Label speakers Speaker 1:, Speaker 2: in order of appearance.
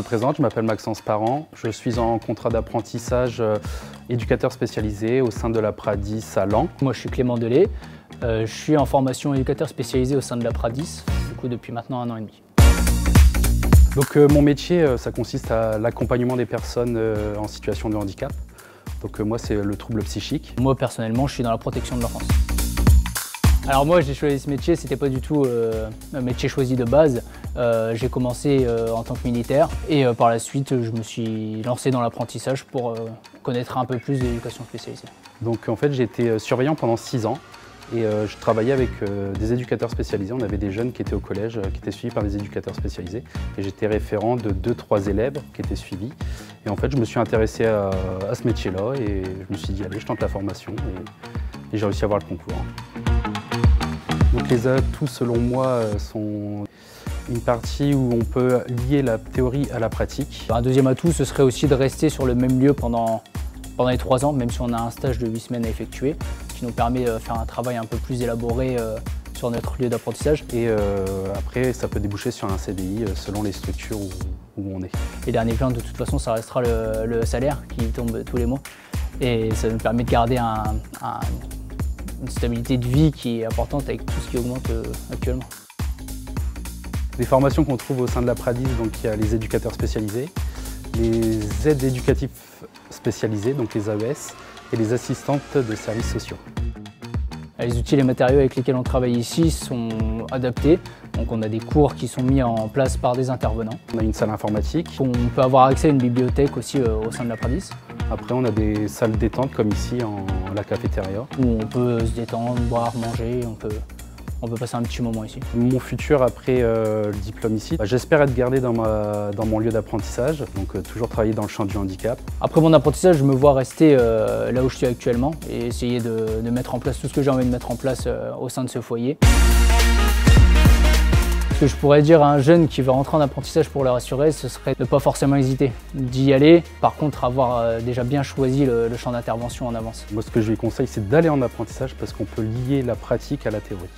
Speaker 1: présente, je m'appelle Maxence Parent. Je suis en contrat d'apprentissage éducateur spécialisé au sein de la Pradis à Laon.
Speaker 2: Moi, je suis Clément Delay. Je suis en formation éducateur spécialisé au sein de la Pradis, du coup depuis maintenant 1 an et demi.
Speaker 1: Donc mon métier, ça consiste à l'accompagnement des personnes en situation de handicap. Donc moi, c'est le trouble psychique.
Speaker 2: Moi, personnellement, je suis dans la protection de l'enfance. Alors moi, j'ai choisi ce métier, c'était pas du tout un métier choisi de base. J'ai commencé en tant que militaire et par la suite, je me suis lancé dans l'apprentissage pour connaître un peu plus d'éducation spécialisée.
Speaker 1: Donc en fait, j'ai été surveillant pendant 6 ans et je travaillais avec des éducateurs spécialisés. On avait des jeunes qui étaient au collège, qui étaient suivis par des éducateurs spécialisés. Et j'étais référent de 2-3 élèves qui étaient suivis. Et en fait, je me suis intéressé à ce métier-là et je me suis dit, allez, je tente la formation et j'ai réussi à avoir le concours. Donc les atouts, selon moi, sont une partie où on peut lier la théorie à la pratique.
Speaker 2: Un deuxième atout, ce serait aussi de rester sur le même lieu pendant les 3 ans, même si on a un stage de 8 semaines à effectuer, qui nous permet de faire un travail un peu plus élaboré sur notre lieu d'apprentissage.
Speaker 1: Et après, ça peut déboucher sur un CDI selon les structures où on est.
Speaker 2: Et dernier point, de toute façon, ça restera le salaire qui tombe tous les mois. Et ça nous permet de garder une stabilité de vie qui est importante avec tout ce qui augmente actuellement.
Speaker 1: Les formations qu'on trouve au sein de la Pradis, donc il y a les éducateurs spécialisés, les aides éducatives spécialisées, donc les AES, et les assistantes de services sociaux.
Speaker 2: Les outils et les matériaux avec lesquels on travaille ici sont adaptés. Donc on a des cours qui sont mis en place par des intervenants.
Speaker 1: On a une salle informatique.
Speaker 2: On peut avoir accès à une bibliothèque aussi au sein de la Pradis.
Speaker 1: Après, on a des salles détente comme ici, la cafétéria.
Speaker 2: Où on peut se détendre, boire, manger, on peut passer un petit moment ici.
Speaker 1: Mon futur après le diplôme ici, j'espère être gardé dans mon lieu d'apprentissage, donc toujours travailler dans le champ du handicap.
Speaker 2: Après mon apprentissage, je me vois rester là où je suis actuellement et essayer de mettre en place tout ce que j'ai envie de mettre en place au sein de ce foyer. Ce que je pourrais dire à un jeune qui veut rentrer en apprentissage pour le rassurer, ce serait de ne pas forcément hésiter, d'y aller. Par contre, avoir déjà bien choisi le champ d'intervention en avance.
Speaker 1: Moi, ce que je lui conseille, c'est d'aller en apprentissage parce qu'on peut lier la pratique à la théorie.